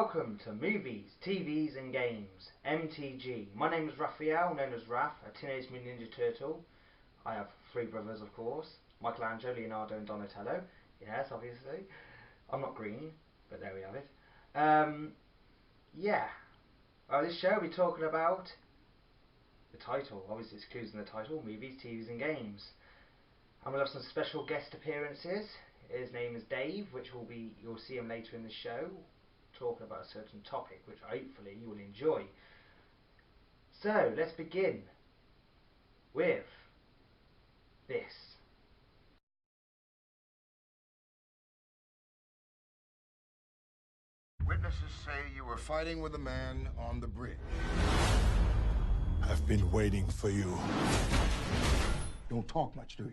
welcome to Movies, TVs and Games, MTG. My name is Raphael, known as Raph, a Teenage Mutant Ninja Turtle. I have three brothers, of course, Michelangelo, Leonardo and Donatello. Yes, obviously. I'm not green, but there we have it. This show we'll be talking about the title, obviously it's clues in the title, Movies, TVs and Games. And we'll have some special guest appearances. His name is Dave, you'll see him later in the show, talking about a certain topic, which hopefully you will enjoy. So, let's begin with this. Witnesses say you were fighting with a man on the bridge. I've been waiting for you. You don't talk much, do you?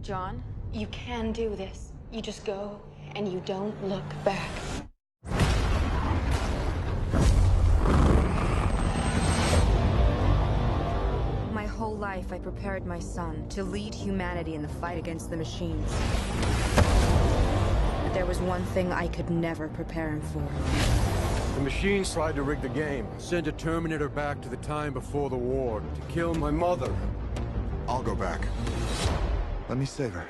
John, you can do this. You just go and you don't look back. My whole life I prepared my son to lead humanity in the fight against the machines. But there was one thing I could never prepare him for. The machines tried to rig the game. Sent a Terminator back to the time before the war to kill my mother. I'll go back. Let me save her.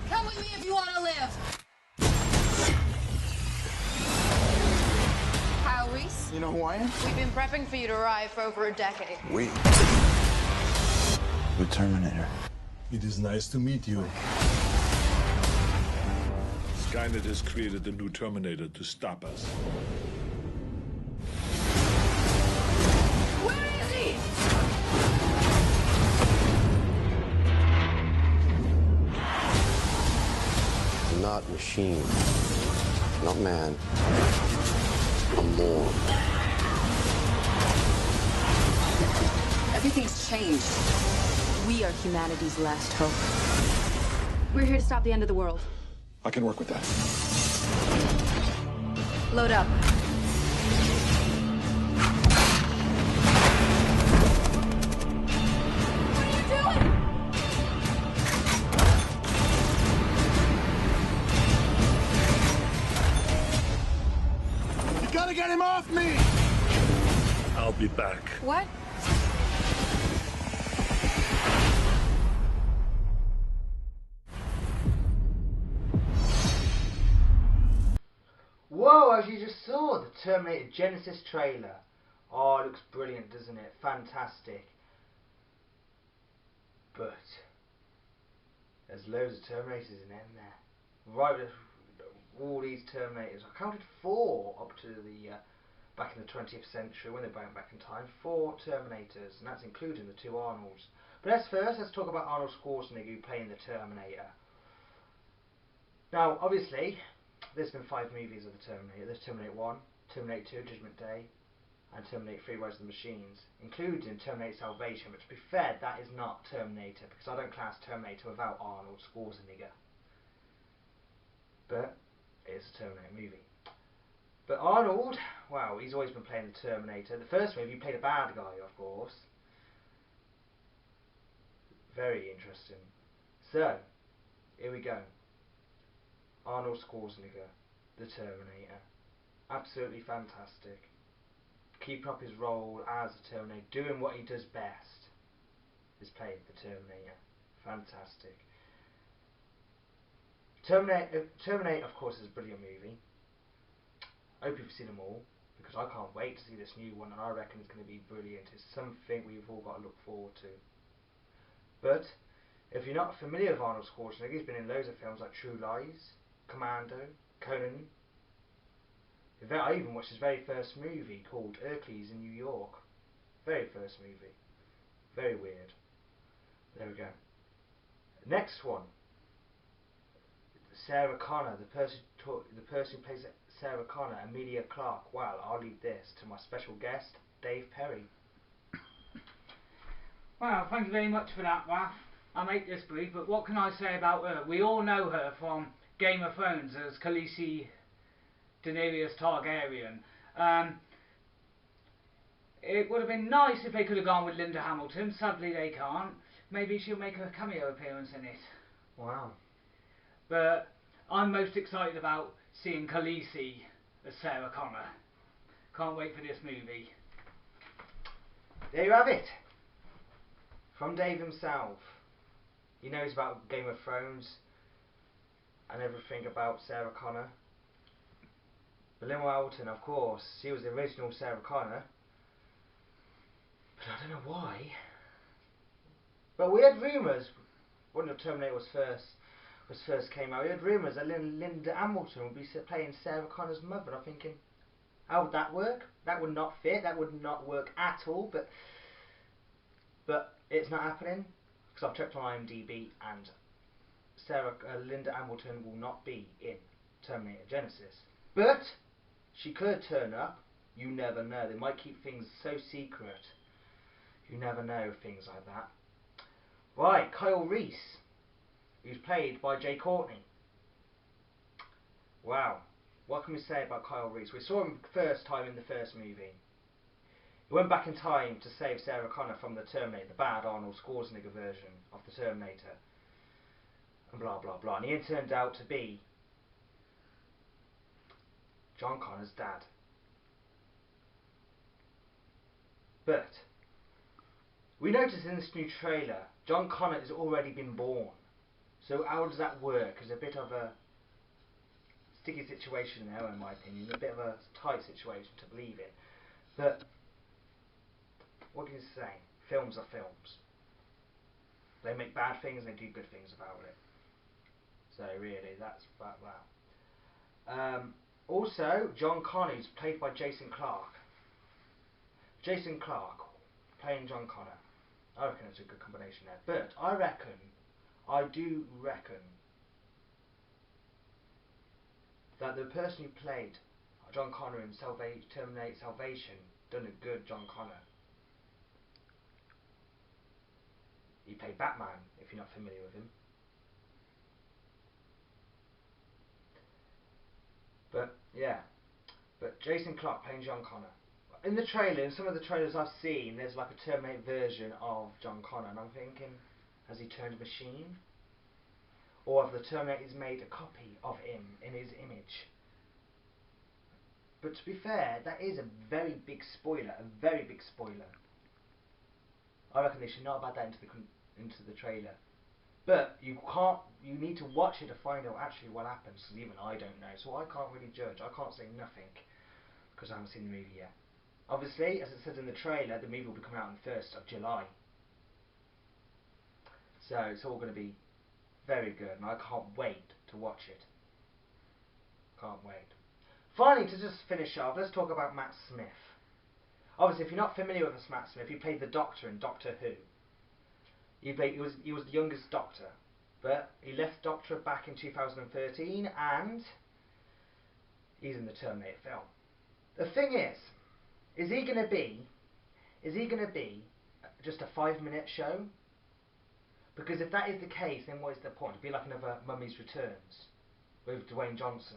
Come with me if you want to live. Kyle Reese? You know who I am? We've been prepping for you to arrive for over a decade. We. The Terminator. It is nice to meet you. Skynet has created a new Terminator to stop us. Where is he? Not machine, not man. I'm more. Everything's changed. We are humanity's last hope. We're here to stop the end of the world. I can work with that. Load up. What are you doing? You gotta get him off me! I'll be back. What? Whoa, as you just saw, the Terminator Genesis trailer. Oh, it looks brilliant, doesn't it? Fantastic. But there's loads of Terminators in there. Right, all these Terminators. I counted 4 up to the back in the 20th century when they went back in time. 4 Terminators, and that's including the 2 Arnolds. But let's talk about Arnold Schwarzenegger playing the Terminator. Now, obviously, there's been 5 movies of the Terminator. There's Terminator 1, Terminator 2, Judgment Day, and Terminator 3, Rise of the Machines, including Terminator Salvation, but to be fair, that is not Terminator, because I don't class Terminator without Arnold Schwarzenegger. But it's a Terminator movie. But Arnold, wow, he's always been playing the Terminator. The first movie, he played a bad guy, of course. Very interesting. So, here we go. Arnold Schwarzenegger, the Terminator. Absolutely fantastic. Keeping up his role as a Terminator, doing what he does best, is playing the Terminator. Fantastic. Terminator, of course, is a brilliant movie. I hope you've seen them all, because I can't wait to see this new one, and I reckon it's going to be brilliant. It's something we've all got to look forward to. But if you're not familiar with Arnold Schwarzenegger, he's been in loads of films like True Lies, Commando, Conan. I even watched his very first movie called Hercules in New York. Very first movie. Very weird. There we go. Next one. Sarah Connor, the person who plays Sarah Connor, Emilia Clarke. Well, I'll leave this to my special guest, Dave Perry. Well, thank you very much for that, Raph. I'll make this brief, but what can I say about her? We all know her from Game of Thrones as Khaleesi Daenerys Targaryen. It would have been nice if they could have gone with Linda Hamilton. Sadly, they can't. Maybe she'll make a cameo appearance in it. Wow. But I'm most excited about seeing Khaleesi as Sarah Connor. Can't wait for this movie. There you have it. From Dave himself. He knows about Game of Thrones and everything about Sarah Connor. But Lynn Hamilton, of course, she was the original Sarah Connor. But I don't know why. But we had rumours when the Terminator was first came out. We had rumours that Linda Hamilton would be playing Sarah Connor's mother. And I'm thinking, how would that work? That would not fit. That would not work at all. But it's not happening because I've checked on IMDb and Linda Hamilton will not be in Terminator Genesis. But she could turn up. You never know. They might keep things so secret. You never know things like that. Right, Kyle Reese, who's played by Jay Courtney. Wow, what can we say about Kyle Reese? We saw him first time in the first movie. He went back in time to save Sarah Connor from the Terminator, the bad Arnold Schwarzenegger version of the Terminator. And blah blah blah. And he turned out to be John Connor's dad. But we notice in this new trailer, John Connor has already been born. So how does that work? It's a bit of a sticky situation there, in my opinion. A bit of a tight situation to believe in. But what can you say? Films are films. They make bad things and they do good things about it. So really, that's about that. Also, John Connor is played by Jason Clarke. Jason Clarke playing John Connor. I reckon it's a good combination there. But I do reckon that the person who played John Connor in Terminator Salvation done a good John Connor. He played Batman, if you're not familiar with him. But yeah, but Jason Clarke playing John Connor. In the trailer, in some of the trailers I've seen, there's like a Terminator version of John Connor, and I'm thinking, has he turned machine? Or have the Terminators made a copy of him in his image? But to be fair, that is a very big spoiler, a very big spoiler. I reckon they should not have had that into the trailer. But you need to watch it to find out actually what happens, because even I don't know, so I can't really judge. I can't say nothing, because I haven't seen the movie yet. Obviously, as it says in the trailer, the movie will be coming out on the 1st of July. So it's all going to be very good, and I can't wait to watch it. Can't wait. Finally, to just finish off, let's talk about Matt Smith. Obviously, if you're not familiar with Matt Smith, he played the Doctor in Doctor Who. He was the youngest Doctor, but he left Doctor back in 2013, and he's in the Terminator film. The thing is he going to be just a 5-minute show? Because if that is the case, then what is the point? It'd be like another Mummy's Returns with Dwayne Johnson.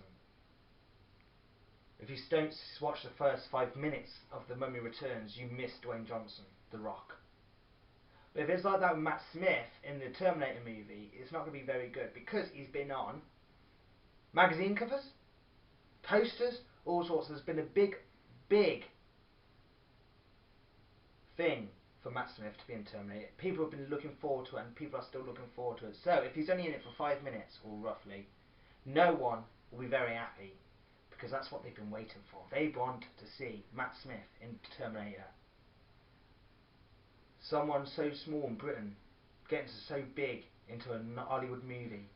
If you don't watch the first 5 minutes of the Mummy Returns, you miss Dwayne Johnson, The Rock. But if it's like that with Matt Smith in the Terminator movie, it's not going to be very good, because he's been on magazine covers, posters, all sorts. There's been a big thing for Matt Smith to be in Terminator. People have been looking forward to it, and people are still looking forward to it. So if he's only in it for 5 minutes, or roughly, no one will be very happy, because that's what they've been waiting for. They want to see Matt Smith in Terminator. Someone so small in Britain getting so big into a Hollywood movie.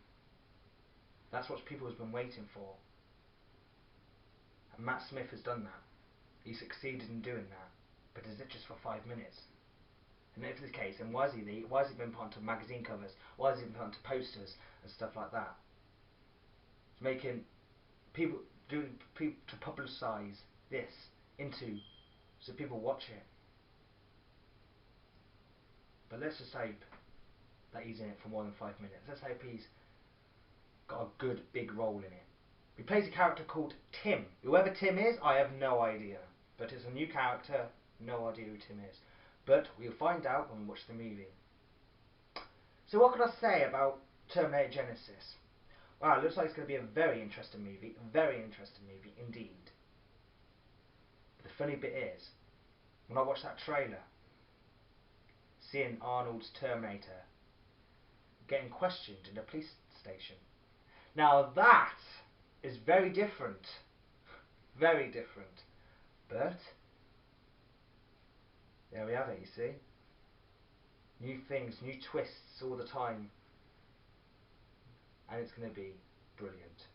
That's what people have been waiting for. And Matt Smith has done that. He succeeded in doing that. But is it just for 5 minutes? And if it's the case, then why has he been put onto magazine covers? Why has he been put onto posters and stuff like that? It's making people to publicise this so people watch it. But let's just hope that he's in it for more than 5 minutes. Let's hope he's got a good big role in it. He plays a character called Tim. Whoever Tim is, I have no idea. But it's a new character, no idea who Tim is. But we'll find out when we watch the movie. So what can I say about Terminator Genesis? Wow, it looks like it's going to be a very interesting movie. A very interesting movie indeed. But the funny bit is, when I watched that trailer, seeing Arnold's Terminator getting questioned in a police station. Now that is very different. Very different. But there we have it, you see. New things, new twists all the time. And it's going to be brilliant.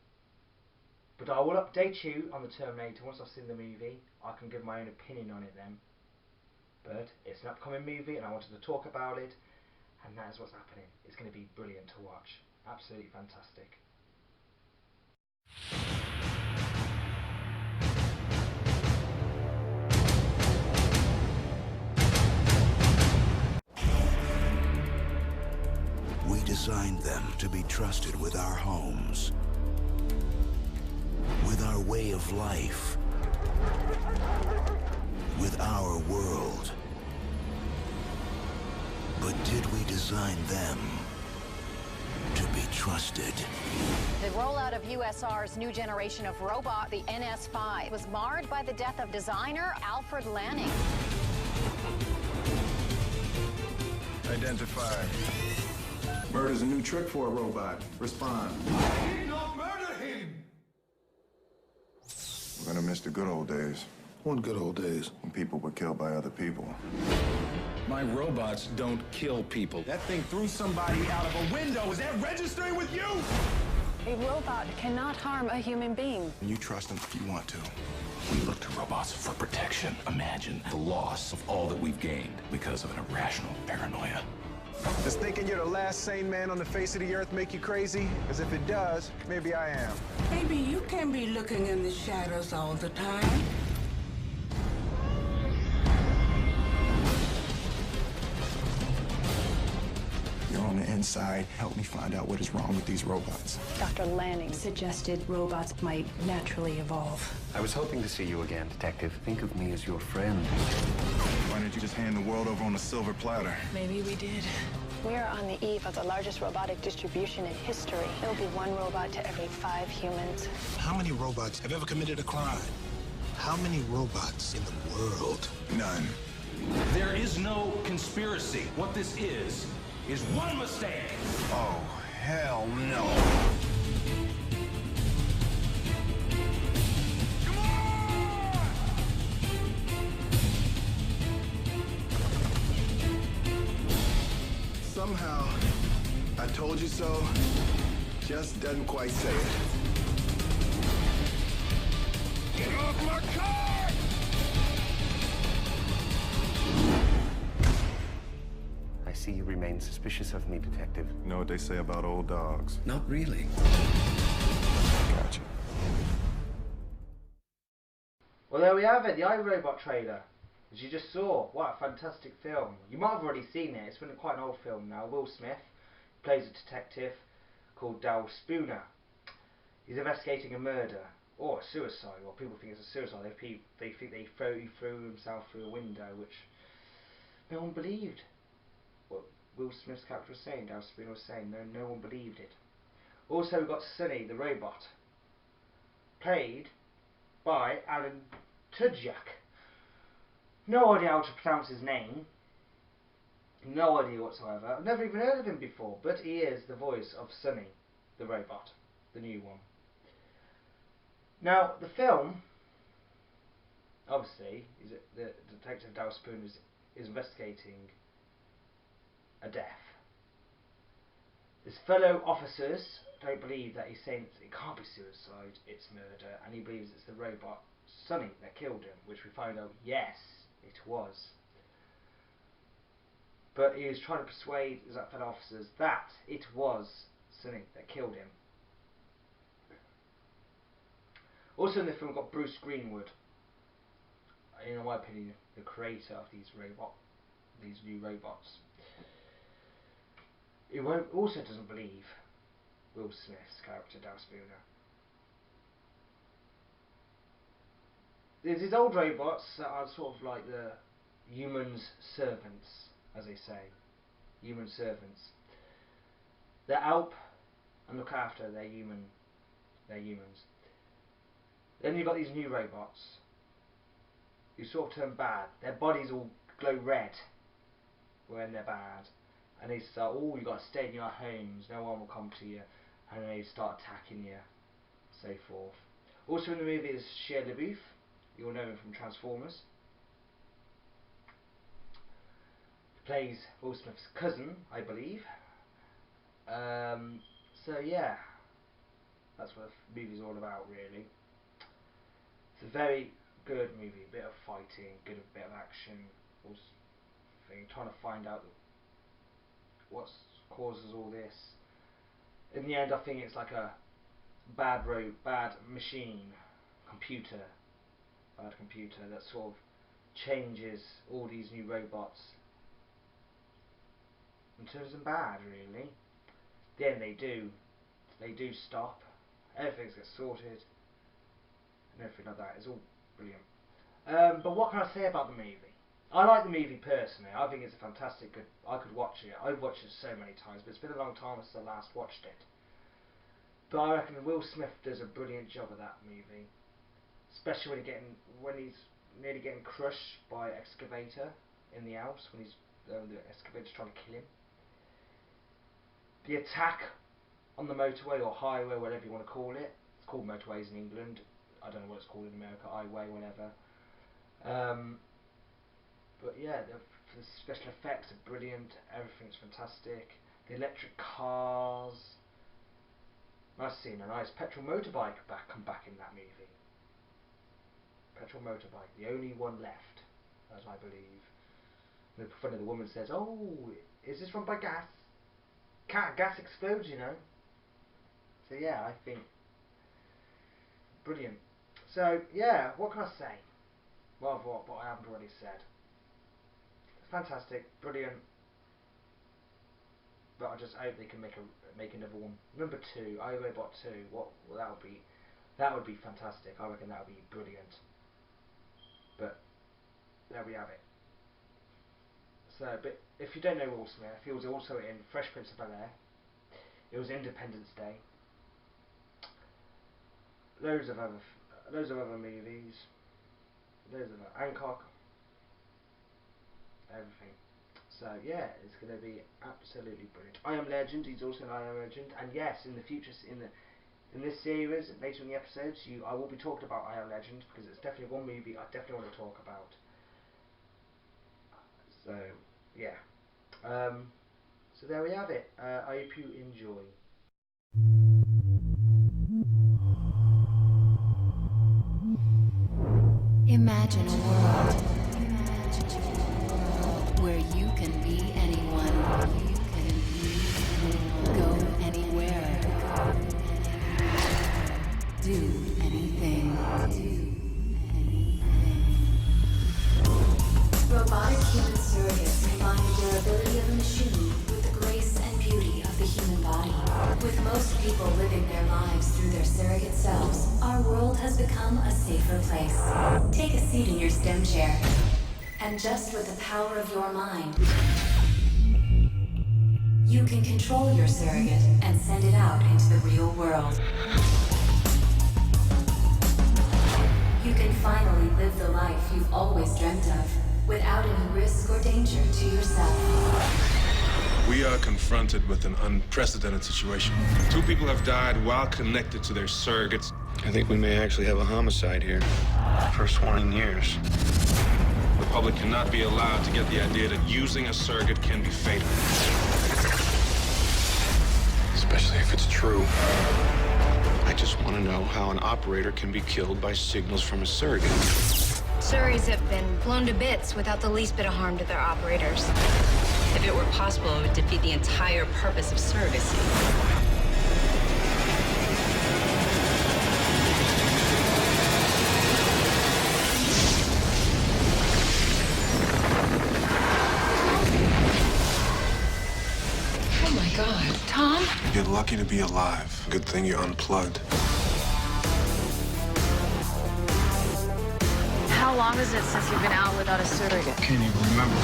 But I will update you on the Terminator once I've seen the movie. I can give my own opinion on it then. But it's an upcoming movie and I wanted to talk about it. And that is what's happening. It's going to be brilliant to watch. Absolutely fantastic. We designed them to be trusted with our homes, with our way of life, with our world. But did we design them to be trusted? The rollout of USR's new generation of robot, the NS-5, was marred by the death of designer Alfred Lanning. Identify. Murder's a new trick for a robot. Respond. I did not murder him! We're gonna miss the good old days. What good old days? When people were killed by other people. My robots don't kill people. That thing threw somebody out of a window. Is that registering with you? A robot cannot harm a human being. You trust them if you want to. We look to robots for protection. Imagine the loss of all that we've gained because of an irrational paranoia. Does thinking you're the last sane man on the face of the earth make you crazy? Because if it does, maybe I am. Maybe you can be looking in the shadows all the time. You're on the inside. Help me find out what is wrong with these robots. Dr. Lanning suggested robots might naturally evolve. I was hoping to see you again, Detective. Think of me as your friend. Why didn't you just hand the world over on a silver platter? Maybe we did. We are on the eve of the largest robotic distribution in history. There will be one robot to every 5 humans. How many robots have ever committed a crime? How many robots in the world? None. There is no conspiracy. What this is one mistake. Oh, hell no. Somehow, I told you so just doesn't quite say it. Get off my car! I see you remain suspicious of me, Detective. You know what they say about old dogs? Not really. Gotcha. Well, there we have it, the iRobot trailer. As you just saw, what a fantastic film. You might have already seen it, it's been quite an old film now. Will Smith plays a detective called Dal Spooner. He's investigating a murder, or a suicide. Well, people think it's a suicide. They think he threw himself through a window, which no one believed. What Will Smith's character was saying, Dal Spooner was saying, no one believed it. Also, we've got Sonny, the robot, played by Alan Tudyk. No idea how to pronounce his name. No idea whatsoever. I've never even heard of him before, but he is the voice of Sonny, the robot, the new one. Now, the film, obviously, the detective Dal Spooner is investigating a death. His fellow officers don't believe that he's saying it can't be suicide, it's murder, and he believes it's the robot Sonny that killed him, which we find out, yes, it was. But he was trying to persuade his fellow officers that it was Sonny that killed him. Also in the film, we've got Bruce Greenwood, in my opinion, the creator of these new robots. He also doesn't believe Will Smith's character Dal Spooner. there's these old robots that are sort of like the humans' servants, as they say. Human servants. They help and look after their humans. Then you've got these new robots who sort of turn bad. Their bodies all glow red when they're bad. And they start, oh, you've got to stay in your homes, no one will come to you. And they start attacking you, so forth. Also in the movie is Shia LaBeouf. You'll know him from Transformers. He plays Will Smith's cousin, I believe. So yeah, that's what the movie's all about, really. It's a very good movie, a bit of fighting, good bit of action, trying to find out what causes all this. In the end, I think it's like a bad machine, computer that sort of changes all these new robots and turns them bad, really. Then they do stop, everything gets sorted, and everything like that. It's all brilliant. But what can I say about the movie? I like the movie personally. I think it's a fantastic good. I could watch it. I've watched it so many times, but it's been a long time since I last watched it. But I reckon Will Smith does a brilliant job of that movie, especially when he's nearly getting crushed by an excavator in the house, when the excavator's trying to kill him. The attack on the motorway or highway, whatever you want to call it. It's called motorways in England. I don't know what it's called in America, highway, whatever. But yeah, the special effects are brilliant. Everything's fantastic. The electric cars. Nice seeing a nice petrol motorbike come back in that movie. Petrol motorbike, the only one left, as I believe. And the front of the woman says, "Oh, is this run by gas? Gas explodes, you know." So yeah, I think brilliant. So yeah, what can I say? Well, what I haven't already said. Fantastic, brilliant. But I just hope they can make another one. Number 2, iRobot 2. That would be fantastic. I reckon that would be brilliant. But there we have it. So, but if you don't know Will Smith, he was also in Fresh Prince of Bel-Air. It was Independence Day. Loads of other movies. Loads of Hancock. Everything. So yeah, it's going to be absolutely brilliant. I Am Legend. He's also in I Am Legend, and yes, in the future, in this series, later in the episodes, I will be talking about I Am Legend because it's definitely one movie I definitely want to talk about. So yeah. So there we have it. I hope you enjoy. Imagine a world where you can be anyone, go anywhere, do anything. Robotic human surrogates combine the durability of a machine with the grace and beauty of the human body. With most people living their lives through their surrogate selves, our world has become a safer place. Take a seat in your STEM chair, and just with the power of your mind, you can control your surrogate and send it out into the real world. You can finally live the life you've always dreamt of, without any risk or danger to yourself. We are confronted with an unprecedented situation. 2 people have died while connected to their surrogates. I think we may actually have a homicide here. First one in years. The public cannot be allowed to get the idea that using a surrogate can be fatal. Especially if it's true. I just want to know how an operator can be killed by signals from a surrogate. Surries have been blown to bits without the least bit of harm to their operators. If it were possible, it would defeat the entire purpose of surrogacy. Oh my God, Tom? You're lucky to be alive. Good thing you're unplugged. long is it since you've been out without a surrogate? Can't even remember.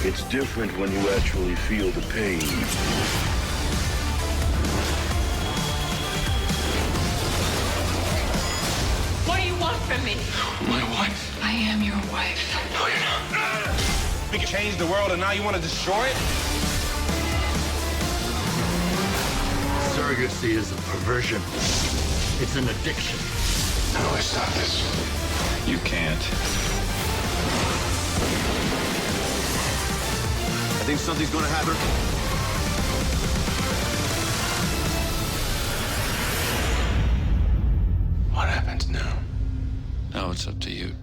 It's different when you actually feel the pain. What do you want from me? My wife. I am your wife. No, you're not. We can change the world and now you want to destroy it? Surrogacy is a perversion. It's an addiction. How do I stop this? You can't. I think something's gonna happen. What happens now? Now it's up to you.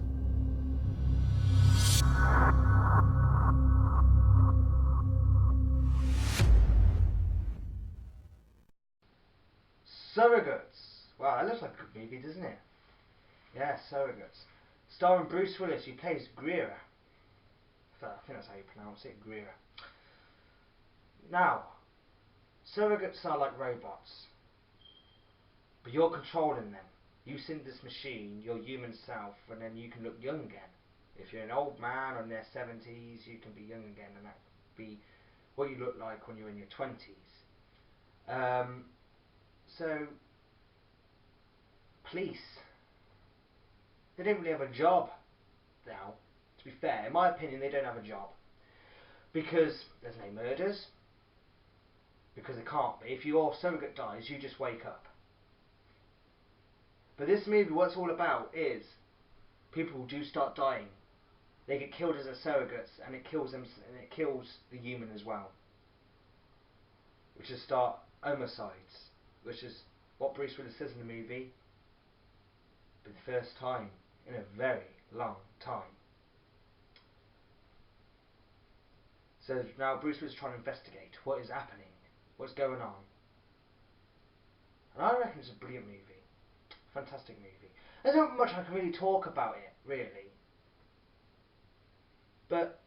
Surrogates. Wow, that looks like a good movie, doesn't it? Yeah, Surrogates. Starring Bruce Willis, who plays Greer. I think that's how you pronounce it, Greer. Now, surrogates are like robots, but you're controlling them. You send this machine your human self, and then you can look young again. If you're an old man or in their 70s, you can be young again, and that could be what you look like when you're in your 20s. So, police, they don't really have a job now. To be fair, in my opinion, they don't have a job. Because there's no murders. Because there can't be. If your surrogate dies, you just wake up. But this movie, what it's all about is people do start dying. They get killed as their surrogates, and it kills them, and it kills the human as well. Which is start homicides, which is what Bruce Willis says in the movie. For the first time in a very long time. So now Bruce Willis is trying to investigate what is happening, what's going on. And I reckon it's a brilliant movie. Fantastic movie. There's not much I can really talk about it, really. But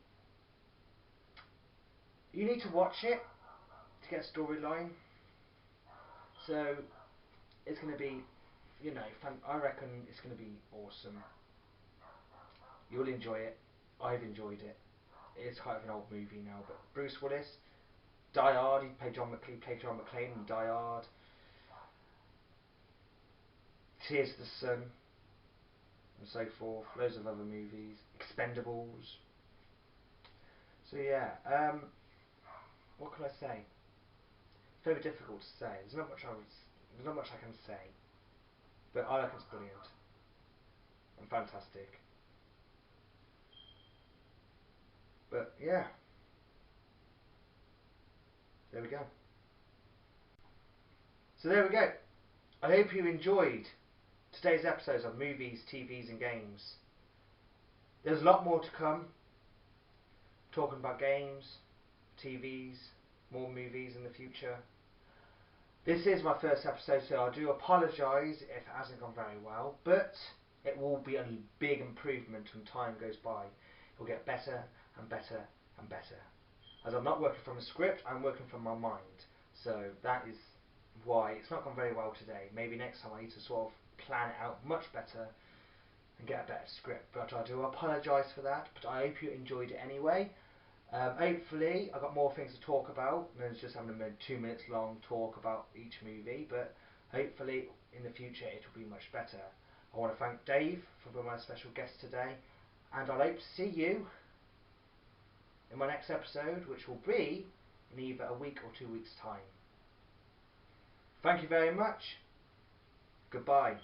you need to watch it to get a storyline. So it's going to be, you know, I reckon it's going to be awesome. You'll enjoy it. I've enjoyed it. It's kind of an old movie now, but Bruce Willis, Die Hard, he played John McClane in Die Hard. Tears of the Sun, and so forth. Loads of other movies. Expendables. So yeah, what can I say? It's very difficult to say. There's not much I can say, but I reckon it's brilliant and fantastic. But yeah, there we go. So there we go. I hope you enjoyed today's episodes of movies, TVs and games. There's a lot more to come. Talking about games, TVs, more movies in the future. This is my first episode, so I do apologise if it hasn't gone very well, but it will be a big improvement when time goes by. It will get better and better and better. As I'm not working from a script, I'm working from my mind. So that is why it's not gone very well today. Maybe next time I need to sort of plan it out much better and get a better script. But I do apologise for that, but I hope you enjoyed it anyway. Hopefully I got more things to talk about than just having a 2 minutes long talk about each movie, but hopefully in the future it will be much better. I want to thank Dave for being my special guest today, and I hope to see you in my next episode, which will be in either a week or 2 weeks time. Thank you very much. Goodbye.